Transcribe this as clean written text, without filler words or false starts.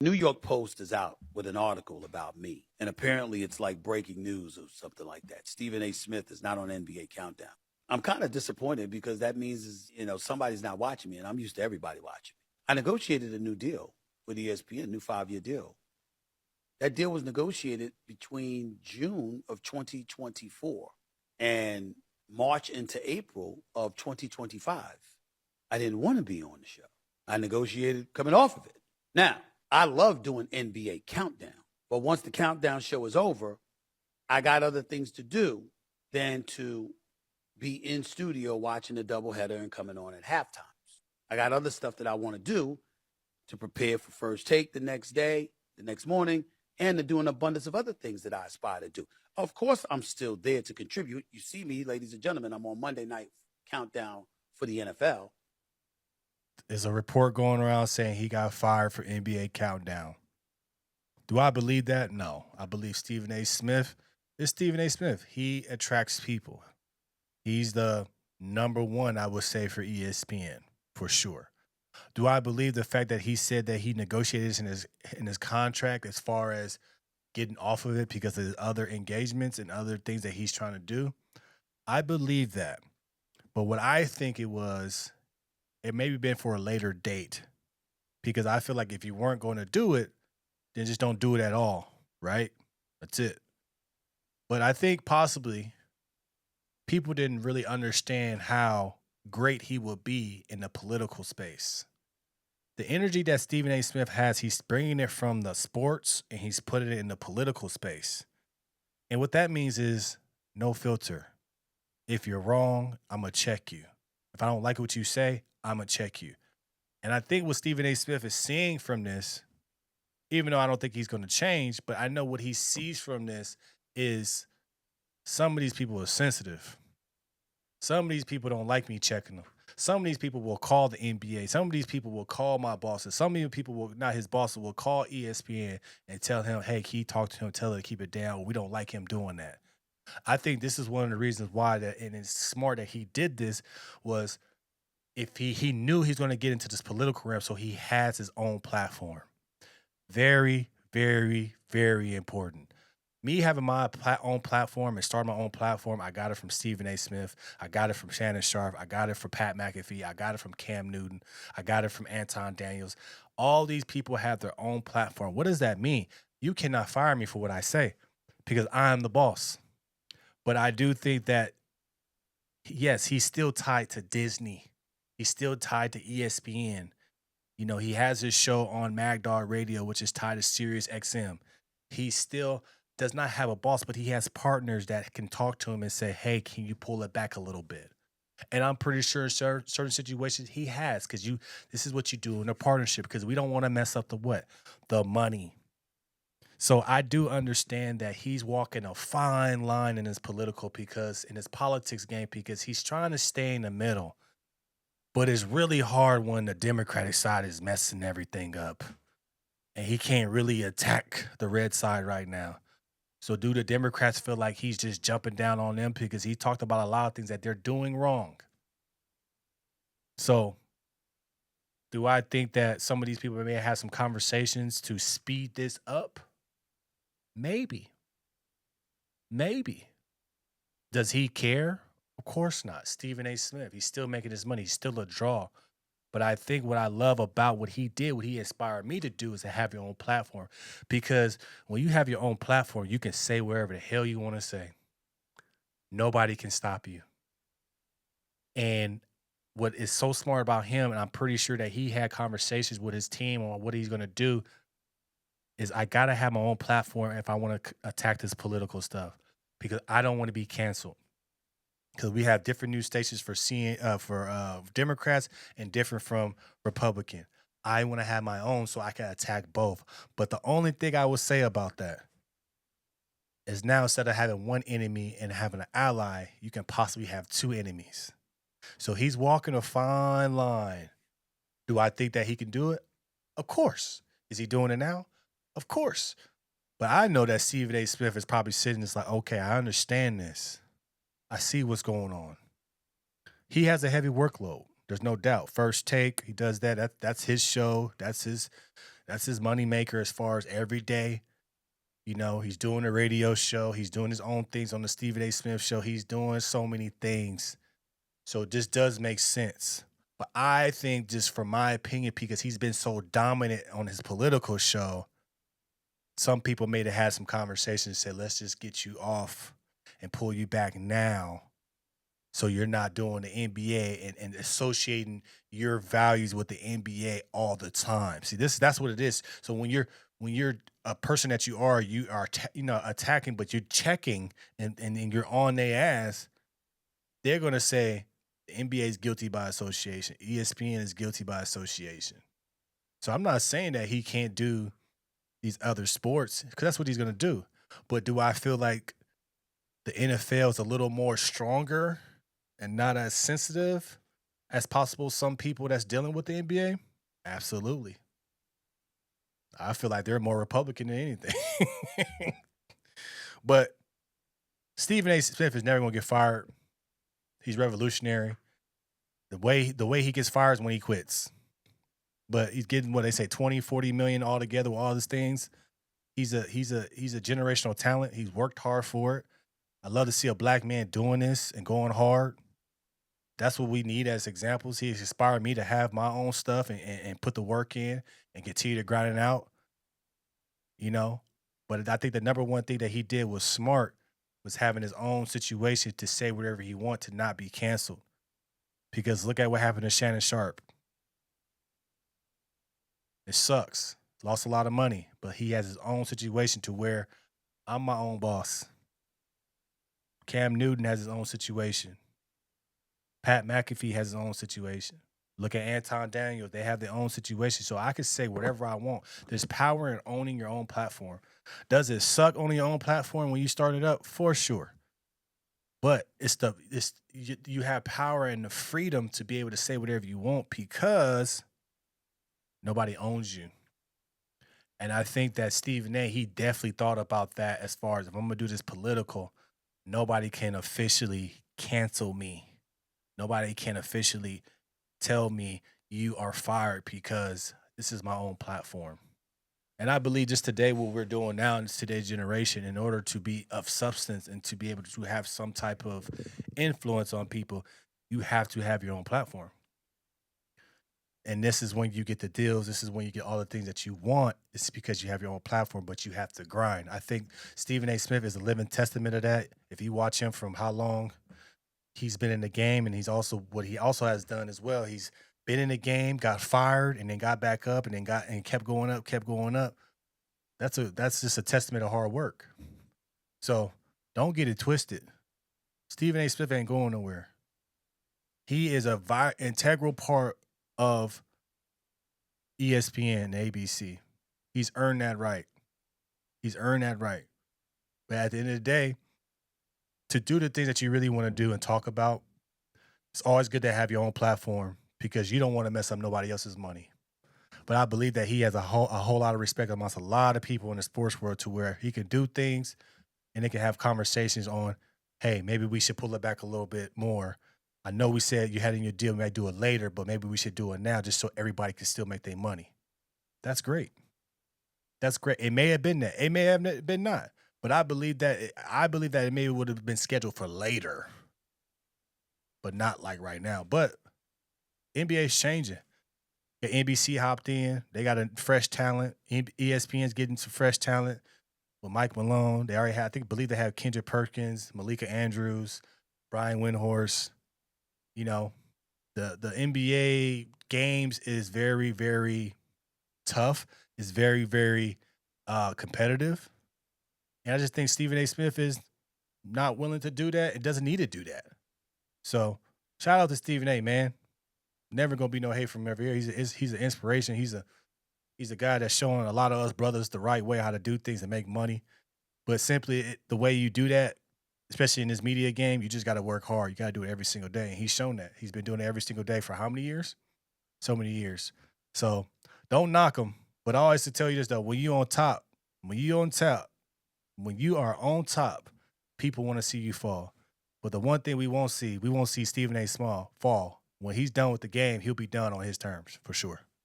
New York Post is out with an article about me, and apparently it's like breaking news or something like that. Stephen A. Smith is not on NBA Countdown. I'm kind of disappointed because that means somebody's not watching me, and I'm used to everybody watching me. I negotiated a new deal with ESPN, new 5-year deal. That deal was negotiated between June of 2024 and March into April of 2025. I didn't want to be on the show. I negotiated coming off of it. Now, I love doing NBA Countdown, but once the Countdown show is over, I got other things to do than to be in studio watching the doubleheader and coming on at halftimes. I got other stuff that I want to do to prepare for first take the next day, the next morning, and to do an abundance of other things that I aspire to do. Of course, I'm still there to contribute. You see me, ladies and gentlemen, I'm on Monday Night Countdown for the NFL. There's a report going around saying he got fired for NBA Countdown. Do I believe that? No. I believe Stephen A. Smith is Stephen A. Smith. He attracts people. He's the number one, I would say, for ESPN, for sure. Do I believe the fact that he said that he negotiated this in his contract as far as getting off of it because of his other engagements and other things that he's trying to do? I believe that. But what I think it maybe been for a later date, because I feel like if you weren't going to do it, then just don't do it at all, right? That's it. But I think possibly people didn't really understand how great he would be in the political space. The energy that Stephen A. Smith has, he's bringing it from the sports and he's putting it in the political space. And what that means is no filter. If you're wrong, I'm going to check you. If I don't like what you say, I'm going to check you. And I think what Stephen A. Smith is seeing from this, even though I don't think he's going to change, but I know what he sees from this is some of these people are sensitive. Some of these people don't like me checking them. Some of these people will call the NBA. Some of these people will call my bosses. Some of these people will, not his bosses, will call ESPN and tell him, hey, can you talk to him, tell her to keep it down. We don't like him doing that. I think this is one of the reasons why that, and it's smart that he did this, was if he knew he's going to get into this political realm, so he has his own platform. Very, very, very important. Me having my own platform and starting my own platform, I got it from Stephen A. Smith. I got it from Shannon Sharp. I got it from Pat McAfee. I got it from Cam Newton. I got it from Anton Daniels. All these people have their own platform. What does that mean? You cannot fire me for what I say because I'm the boss. But I do think that, yes, he's still tied to Disney. He's still tied to ESPN. You know, he has his show on Magdar Radio, which is tied to Sirius XM. He still does not have a boss, but he has partners that can talk to him and say, hey, can you pull it back a little bit? And I'm pretty sure in certain situations he has, because this is what you do in a partnership, because we don't want to mess up the money. So I do understand that he's walking a fine line in his politics game, because he's trying to stay in the middle. But it's really hard when the Democratic side is messing everything up. And he can't really attack the red side right now. So do the Democrats feel like he's just jumping down on them because he talked about a lot of things that they're doing wrong? So do I think that some of these people may have some conversations to speed this up? Maybe. Maybe. Does he care? Of course not. Stephen A. Smith, he's still making his money. He's still a draw. But I think what I love about what he did, what he inspired me to do, is to have your own platform. Because when you have your own platform, you can say wherever the hell you want to say. Nobody can stop you. And what is so smart about him, and I'm pretty sure that he had conversations with his team on what he's going to do, is I got to have my own platform if I want to attack this political stuff, because I don't want to be canceled. Because we have different news stations for Democrats and different from Republican. I want to have my own so I can attack both. But the only thing I would say about that is now, instead of having one enemy and having an ally, you can possibly have two enemies. So he's walking a fine line. Do I think that he can do it? Of course. Is he doing it now? Of course. But I know that Stephen A. Smith is probably sitting there like, okay, I understand this. I see what's going on. He has a heavy workload. There's no doubt. First Take, he does that. That's his show. That's his That's his moneymaker as far as every day. You know, he's doing a radio show. He's doing his own things on the Stephen A. Smith show. He's doing so many things. So this does make sense. But I think, just from my opinion, because he's been so dominant on his political show, some people may have had some conversations and said, let's just get you off and pull you back now, so you're not doing the NBA and associating your values with the NBA all the time. See, that's what it is. So when you're a person that you are attacking, but you're checking and you're on their ass, they're gonna say the NBA is guilty by association. ESPN is guilty by association. So I'm not saying that he can't do these other sports, because that's what he's gonna do. But do I feel like the NFL is a little more stronger and not as sensitive as possible some people that's dealing with the NBA? Absolutely. I feel like they're more Republican than anything. But Stephen A. Smith is never going to get fired. He's revolutionary. The way he gets fired is when he quits. But he's getting, what they say, 20, 40 million altogether with all these things. He's a generational talent. He's worked hard for it. I love to see a black man doing this and going hard. That's what we need as examples. He's inspired me to have my own stuff and put the work in and continue to grind it out, you know. But I think the number one thing that he did was smart, was having his own situation to say whatever he wants, to not be canceled. Because look at what happened to Shannon Sharp. It sucks. Lost a lot of money, but he has his own situation to where I'm my own boss. Cam Newton has his own situation. Pat McAfee has his own situation. Look at Anton Daniels. They have their own situation. So I can say whatever I want. There's power in owning your own platform. Does it suck owning your own platform when you start it up? For sure. But you have power and the freedom to be able to say whatever you want, because nobody owns you. And I think that Stephen A., he definitely thought about that, as far as, if I'm going to do this political, nobody can officially cancel me. Nobody can officially tell me you are fired, because this is my own platform. And I believe just today, what we're doing now in today's generation, in order to be of substance and to be able to have some type of influence on people, you have to have your own platform. And this is when you get the deals. This is when you get all the things that you want. It's because you have your own platform, but you have to grind. I think Stephen A. Smith is a living testament of that. If you watch him from how long he's been in the game, and he's also, what he also has done as well, he's been in the game, got fired, and then got back up, and then kept going up. That's just a testament of hard work. So don't get it twisted. Stephen A. Smith ain't going nowhere. He is a integral part of ESPN and ABC. He's earned that right. But at the end of the day, to do the things that you really want to do and talk about, it's always good to have your own platform, because you don't want to mess up nobody else's money. But I believe that he has a whole lot of respect amongst a lot of people in the sports world, to where he can do things and they can have conversations on, hey, maybe we should pull it back a little bit more. I know we said you had in your deal, we might do it later, but maybe we should do it now, just so everybody can still make their money. That's great. It may have been that. It may have been not. But I believe that it maybe would have been scheduled for later, but not like right now. But NBA is changing. The NBC hopped in. They got a fresh talent. ESPN's getting some fresh talent with Mike Malone. They already had, believe they have Kendrick Perkins, Malika Andrews, Brian Windhorst. You know, the NBA games is very, very tough. It's very, very competitive. And I just think Stephen A. Smith is not willing to do that. It doesn't need to do that. So shout out to Stephen A., man. Never gonna be no hate from over here. He's an inspiration. He's a guy that's showing a lot of us brothers the right way, how to do things and make money. But simply the way you do that, especially in this media game, you just got to work hard. You got to do it every single day. And he's shown that. He's been doing it every single day for how many years? So many years. So don't knock him. But I always to tell you this, though, when you are on top, people want to see you fall. But the one thing we won't see Stephen A. Small fall. When he's done with the game, he'll be done on his terms, for sure.